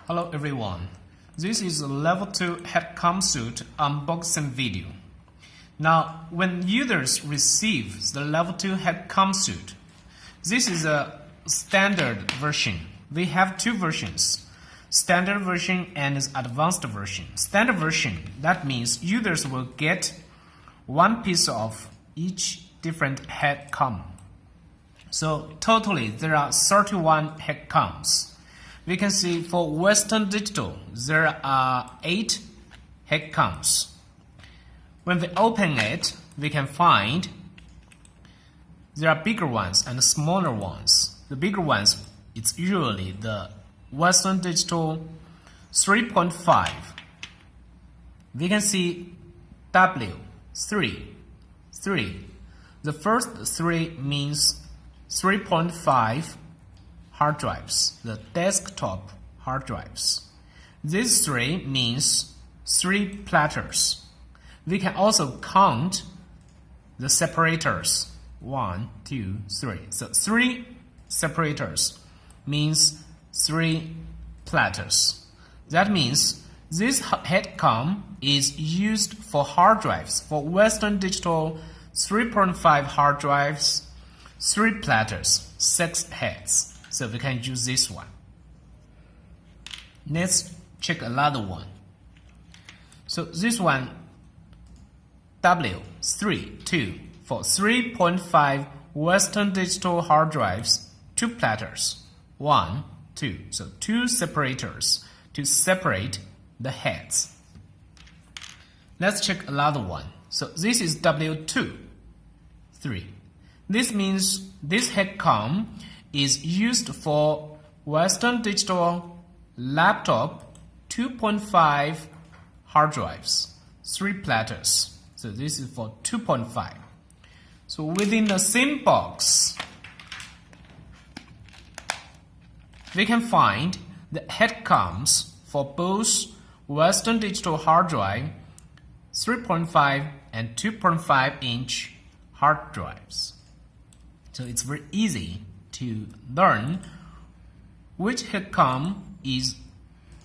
Hello everyone, this is a level 2 head suit unboxing video. Now, when users receive the level 2 head suit, this is a standard version. We have two versions, standard version and advanced version. Standard version, that means users will get one piece of each different head cam. So totally there are 31 head cams. We can see for Western Digital, there are 8 head cams. When we open it, we can find there are bigger ones and smaller ones. The bigger ones, it's usually the Western Digital 3.5. We can see W3. The first 3 means 3.5 hard drives, the desktop hard drives. These 3 means 3 platters. We can also count the separators. 1, 2, 3. So 3 separators means 3 platters. That means this head cam is used for hard drives. For Western Digital 3.5 hard drives, 3 platters, 6 heads. So we can use this one. Let's check another one. So this one, W3, 2, for 3.5 Western Digital hard drives, 2 platters, 1, 2. So 2 separators to separate the heads. Let's check another one. So this is W2, 3. This means this head cam is used for Western Digital laptop 2.5 hard drives, 3 platters. So this is for 2.5. So within the same box, we can find the head cams for both Western Digital hard drive 3.5 and 2.5 inch hard drives. So it's very easy to learn which head cam is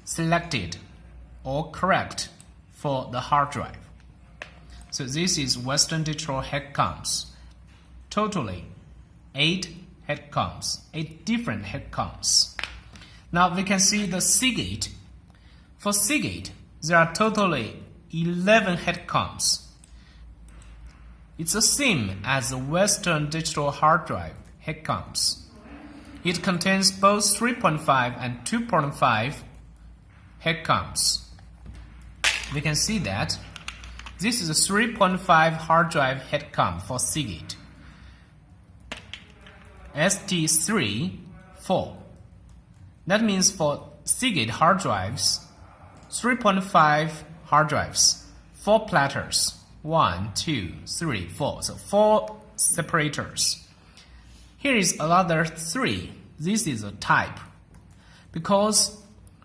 selected or correct for the hard drive. So this is Western Digital head cams. Totally 8 head cams, 8 different head cams. Now we can see the Seagate. For Seagate, there are totally 11 head cams. It's the same as the Western Digital hard drive head cams. It contains both 3.5 and 2.5 head cams. We can see that this is a 3.5 hard drive head cam for Seagate. ST3, 4. That means for Seagate hard drives, 3.5 hard drives, 4 platters, 1, 2, 3, 4. So 4 separators. Here is another 3. This is a type. Because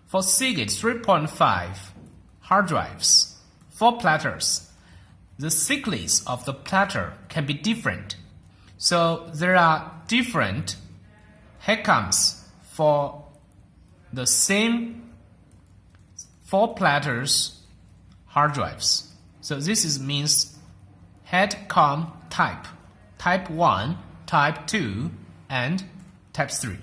for Seagate 3.5 hard drives, 4 platters, the thickness of the platter can be different. So there are different head cams for the same 4 platters hard drives. So this means head cam type. Type 1, Type 2, and Type 3.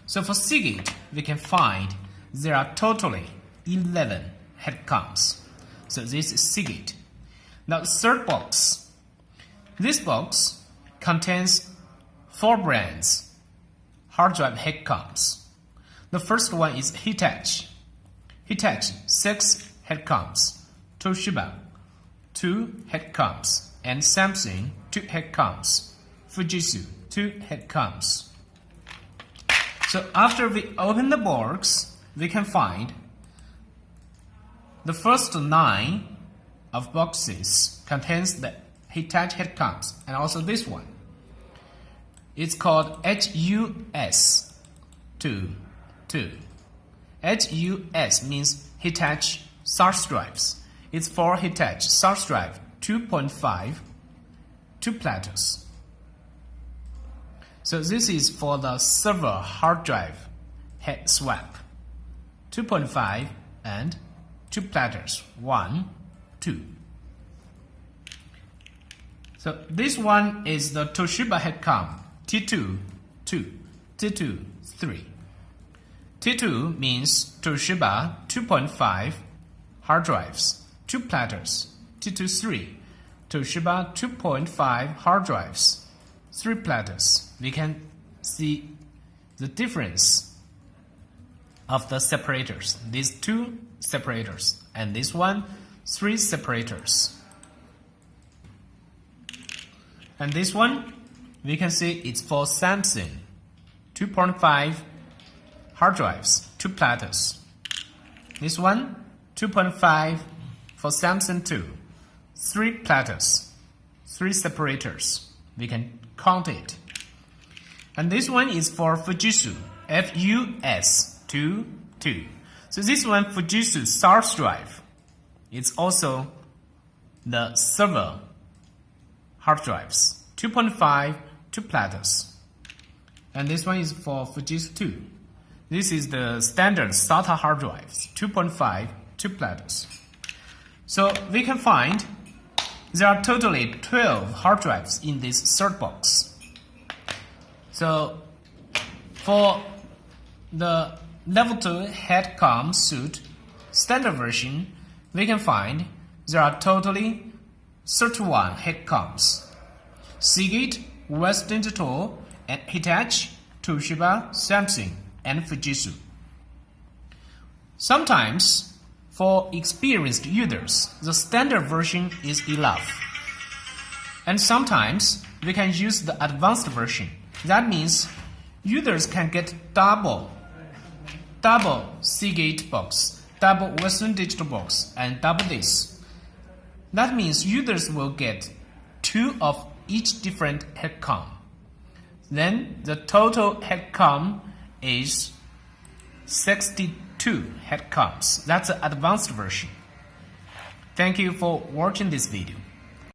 So for Seagate, we can find there are totally 11 head cams. So this is Seagate. Now the third box. This box contains 4 brands hard drive head cams. The first one is Hitachi. Hitachi, 6 head cams. Toshiba, 2 head cams, and Samsung 2 head cams. Fujitsu 2 head cams. So after we open the box, we can find the first 9 of boxes contains the Hitachi head cams, and also this one. It's called HUS 2. HUS means Hitachi source drives. It's for Hitachi source drive 2.5, 2 platters. So this is for the server hard drive head swap. 2.5 and 2 platters. 1, 2. So this one is the Toshiba headcom T2, 2, T2, 3. T2 means Toshiba 2.5 hard drives, 2 platters. T2, 3. Toshiba 2.5 hard drives, 3 platters. We can see the difference of the separators. These 2 separators and this one 3 separators. And this one we can see it's for Samsung 2.5 hard drives, 2 platters. This one 2.5 for Samsung 2, 3 platters, 3 separators. We can count it. And this one is for Fujitsu FUS 2. So this one Fujitsu source drive. It's also the server hard drives, 2.5, 2 platters. And this one is for Fujitsu 2. This is the standard SATA hard drives, 2.5, 2 platters. So we can find there are totally 12 hard drives in this third box. So for the level 2 headcom suit standard version, we can find there are totally 31 headcoms. Seagate, Western Digital, and Hitachi, Toshiba, Samsung, and Fujitsu. Sometimes, for experienced users, the standard version is enough. And sometimes, we can use the advanced version. That means users can get double Seagate box, double Western Digital box, and double this. That means users will get 2 of each different headcom. Then the total headcom is 62 headcoms. That's the advanced version. Thank you for watching this video.